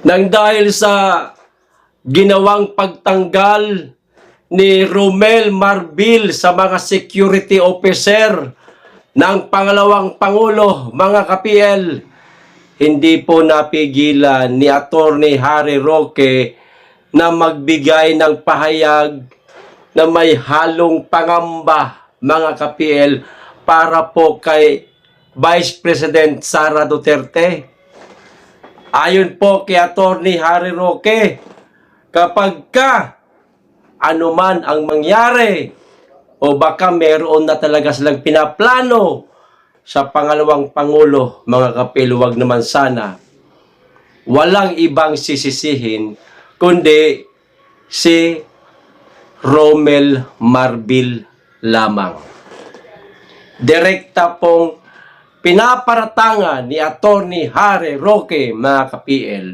Nang dahil sa ginawang pagtanggal ni Romel Marbil sa mga security officer ng pangalawang Pangulo, mga ka-PL, hindi po napigilan ni Attorney Harry Roque na magbigay ng pahayag na may halong pangamba, mga ka-PL, para po kay Vice President Sara Duterte. Ayon po kay Attorney Harry Roque, kapag anuman ang mangyari o baka meron na talaga silang pinaplano sa pangalawang Pangulo, mga kapil, wag naman sana, walang ibang sisisihin kundi si Romel Marbil lamang. Direkta pong pinaparatangan ni Attorney Harry Roque, mga ka-PL,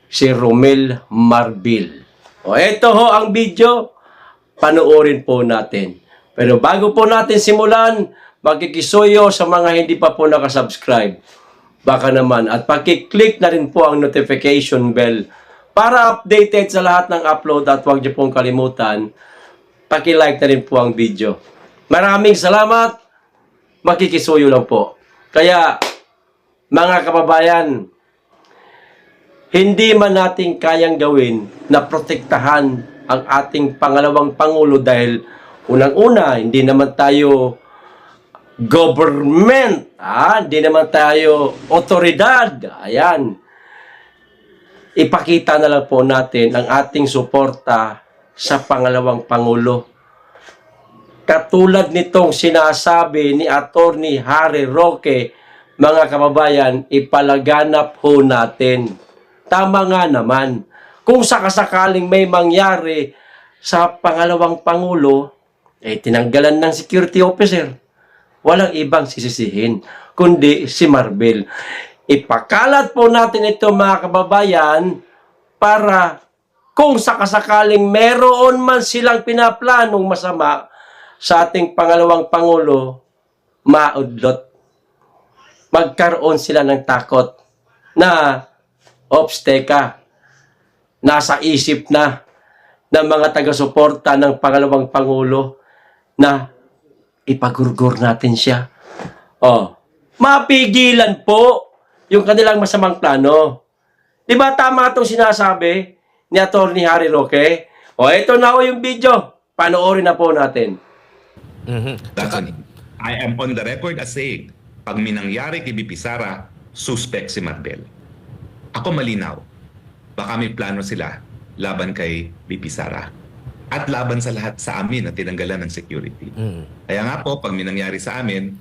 si Romel Marbil. O ito ho ang video, panoorin po natin. Pero bago po natin simulan, magkikisuyo sa mga hindi pa po nakasubscribe. Baka naman, at pakiclick na rin po ang notification bell para updated sa lahat ng upload, at huwag niyo pong kalimutan, pakilike na rin po ang video. Maraming salamat, makikisuyo lang po. Kaya, mga kababayan, hindi man natin kayang gawin na protektahan ang ating pangalawang Pangulo dahil unang-una, hindi naman tayo government, hindi naman tayo otoridad. Ayan. Ipakita na lang po natin ang ating suporta sa pangalawang Pangulo. Katulad nitong sinasabi ni Attorney Harry Roque, mga kababayan, ipalaganap ho natin. Tama nga naman. Kung sakasakaling may mangyari sa pangalawang Pangulo, tinanggalan ng security officer. Walang ibang sisisihin, kundi si Marbil. Ipakalat po natin ito, mga kababayan, para kung sakasakaling meron man silang pinaplanong masama sa ating pangalawang Pangulo, maudlot. Magkaroon sila ng takot na, ops, teka, nasa isip na ng mga taga-suporta ng pangalawang Pangulo na ipagurgur natin siya. Mapigilan po yung kanilang masamang plano. Di ba tama itong sinasabi ni Attorney Harry Roque? Ito na ho yung video. Panoorin na po natin. That's on, I am on the record as saying, pag minangyari kay BP Sara, suspect si Marbil. Ako malinaw. Baka may plano sila laban kay BP Sara. At laban sa lahat sa amin na tinanggalan ng security. Kaya nga po, pag minangyari sa amin,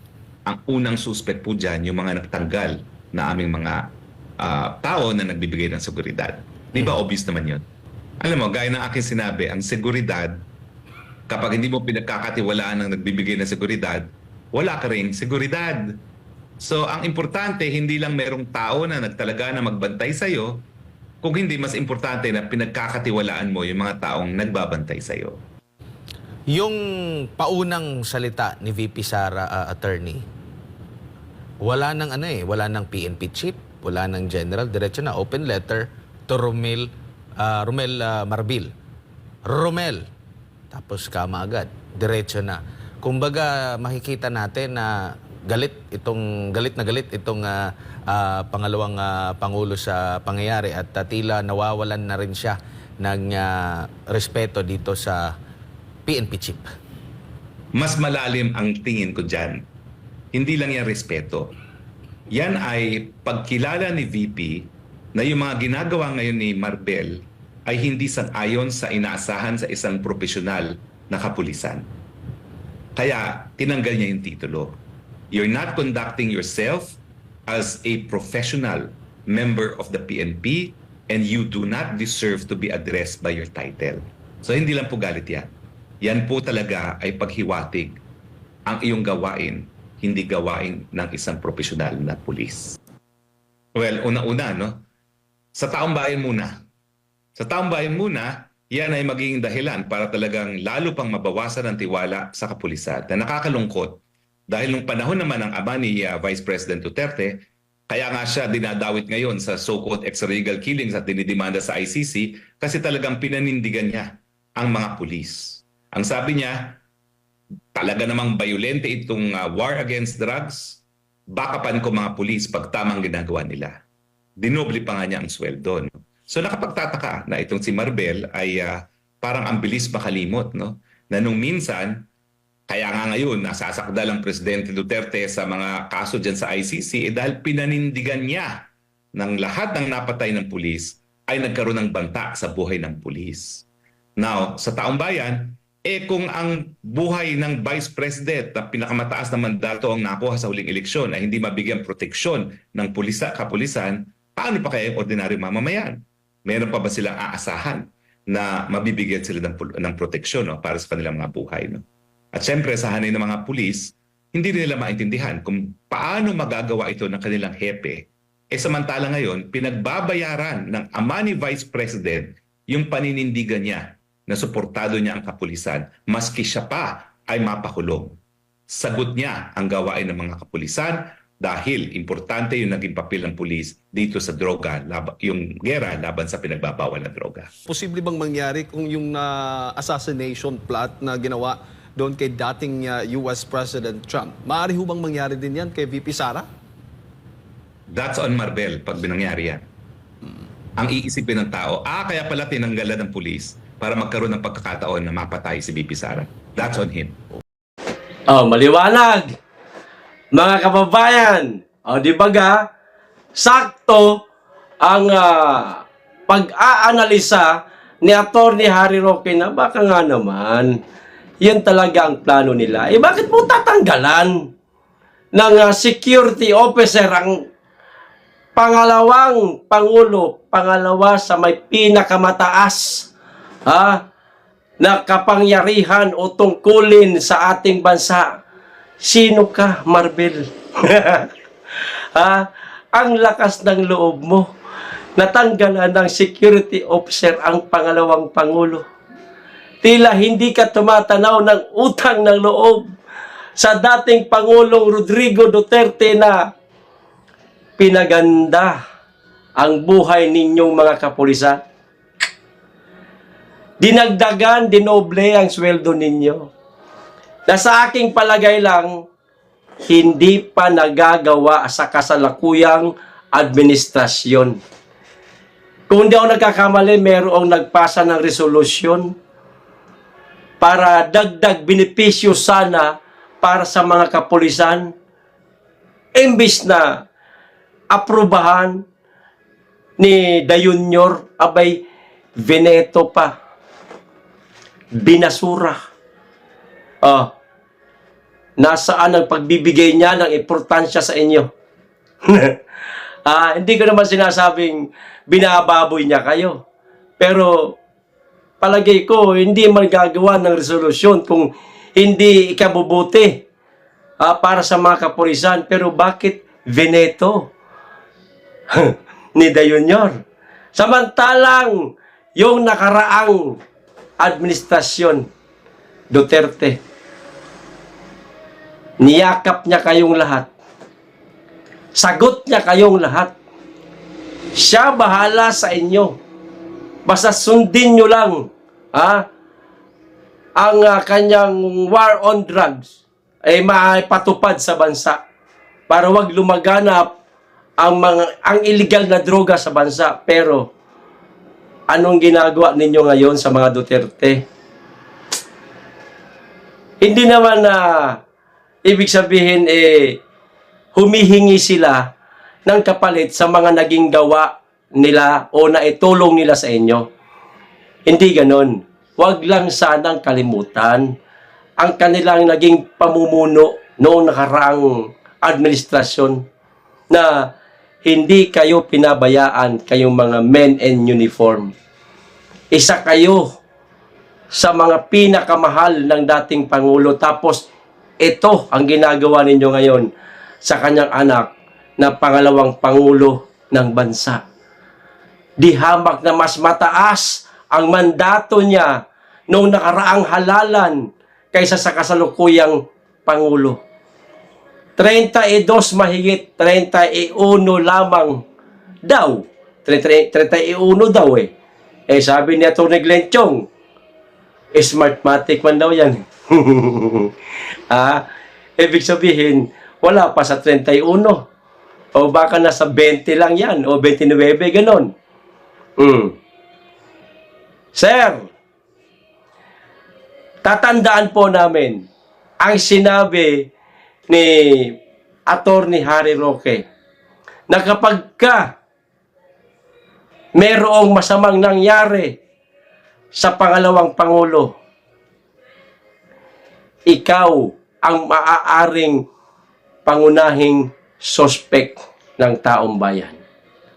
ang unang suspect po dyan, yung mga nagtanggal na aming mga tao na nagbibigay ng seguridad. Di ba obvious naman yun? Alam mo, gaya ng aking sinabi, ang seguridad, kapag hindi mo pinagkakatiwalaan ng nagbibigay ng seguridad, wala ka rin seguridad. So, ang importante, hindi lang merong tao na nagtalaga na magbantay sa'yo, kung hindi, mas importante na pinagkakatiwalaan mo yung mga taong nagbabantay sa'yo. Yung paunang salita ni VP Sara, attorney, wala nang wala nang PNP chief, wala nang general, diretso na open letter to Romel Marbil. Romel, tapos kama agad, diretso na. Kumbaga makikita natin na galit na galit itong pangalawang Pangulo sa pangyayari at tila nawawalan na rin siya ng respeto dito sa PNP chief. Mas malalim ang tingin ko dyan. Hindi lang yan respeto. Yan ay pagkilala ni VP na yung mga ginagawa ngayon ni Marbil ay hindi sang-ayon sa inaasahan sa isang profesional na kapulisan. Kaya tinanggal niya yung titulo. You're not conducting yourself as a professional member of the PNP and you do not deserve to be addressed by your title. So hindi lang po galit yan. Yan po talaga ay paghiwatig ang iyong gawain, hindi gawain ng isang profesional na pulis. Well, una-una, no? Sa taong bayan muna. Sa taong bayan muna, yan ay magiging dahilan para talagang lalo pang mabawasan ang tiwala sa kapulisan. Na nakakalungkot dahil nung panahon naman ng ama ni Vice President Duterte, Kaya nga siya dinadawit ngayon sa so-called extralegal killings at dinidemanda sa ICC kasi talagang pinanindigan niya ang mga pulis. Ang sabi niya, talaga namang violente itong war against drugs, bakapan ko mga pulis pag tamang ginagawa nila. Dinoble pa nga niya ang sweldo. No? So nakapagtataka na itong si Marbel ay parang ang bilis makalimot. No? Na nung minsan, kaya nga ngayon, nasasakdal ang Presidente Duterte sa mga kaso dyan sa ICC dahil pinanindigan niya ng lahat ng napatay ng pulis ay nagkaroon ng banta sa buhay ng pulis. Now, sa taong bayan, kung ang buhay ng Vice President na pinakamataas na mandato ang nakuha sa huling eleksyon ay hindi mabigyan proteksyon ng kapulisan, paano pa kaya yung ordinaryong mamamayan? Meron pa ba silang aasahan na mabibigyan sila ng proteksyon para sa kanilang mga buhay? No? At syempre, sa hanay ng mga pulis, hindi nila maintindihan kung paano magagawa ito ng kanilang hepe. Samantala ngayon, pinagbabayaran ng ama ni Vice President yung paninindigan niya na suportado niya ang kapulisan, maski siya pa ay mapakulong. Sagot niya ang gawain ng mga kapulisan dahil importante yung naging papel ng pulis dito sa droga, yung gera laban sa pinagbabawal na droga. Posible bang mangyari kung yung assassination plot na ginawa doon kay dating US President Trump, maaari ho bang mangyari din yan kay VP Sara? That's on Marbel pag binangyari yan. Ang iisipin ng tao, kaya pala tinanggalan ng pulis para magkaroon ng pagkakataon na mapatay si VP Sara. That's on him. Maliwanag. Mga kababayan, di ba ga, sakto ang pag-aanalisa ni Atty. Harry Roque na baka nga naman, yan talaga ang plano nila. Bakit mo tatanggalan ng security officer ang pangalawang pangulo, pangalawa sa may pinakamataas na kapangyarihan o tungkulin sa ating bansa? Sino ka, Marbel? Ang lakas ng loob mo. Natanggalan ng security officer ang pangalawang pangulo. Tila hindi ka tumatanaw ng utang ng loob sa dating Pangulong Rodrigo Duterte na pinaganda ang buhay ninyong mga kapulisan. Dinagdagan, dinoble ang sweldo ninyo. Na sa aking palagay lang, hindi pa nagagawa sa kasalukuyang administrasyon. Kung hindi ako nagkakamali, merong nagpasa ng resolusyon para dagdag benepisyo sana para sa mga kapulisan, imbis na aprubahan ni Dayunyor, abay, veneto pa. Binasura. Nasaan ang pagbibigay niya ng importansya sa inyo? Hindi ko naman sinasabing binababoy niya kayo. Pero palagay ko, hindi magagawa ng resolusyon kung hindi ikabubuti para sa mga kapulisan. Pero bakit veneto ni Dayunyor? Samantalang yung nakaraang administrasyon Duterte, niyakap niya kayong lahat. Sagot niya kayong lahat. Siya bahala sa inyo. Basta sundin nyo lang ang kanyang war on drugs ay maipatupad sa bansa para wag lumaganap ang illegal na droga sa bansa. Pero anong ginagawa ninyo ngayon sa mga Duterte? Hindi naman ibig sabihin humihingi sila ng kapalit sa mga naging gawa nila o naitulong nila sa inyo. Hindi ganon. Huwag lang sanang kalimutan ang kanilang naging pamumuno noong nakaraang administrasyon na hindi kayo pinabayaan, kayong mga men in uniform. Isa kayo sa mga pinakamahal ng dating Pangulo. Tapos ito ang ginagawa ninyo ngayon sa kanyang anak na pangalawang Pangulo ng bansa. Di hamak na mas mataas ang mandato niya noong nakaraang halalan kaysa sa kasalukuyang Pangulo. 32 mahigit, 31 lamang daw. 31 daw eh. Eh sabi ni Atty. Glenn Chong, smartmatic man daw yan. Ibig sabihin, wala pa sa 31. O baka nasa 20 lang yan, o 29, ganon. Sir, tatandaan po namin ang sinabi ni Atty. Harry Roque na kapag ka merong masamang nangyari sa pangalawang Pangulo, ikaw ang maaaring pangunahing sospek ng taong bayan.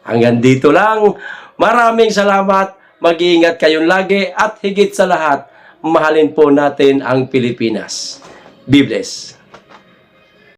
Hanggang dito lang. Maraming salamat. Mag-iingat kayong lagi at higit sa lahat, mahalin po natin ang Pilipinas. Be blessed.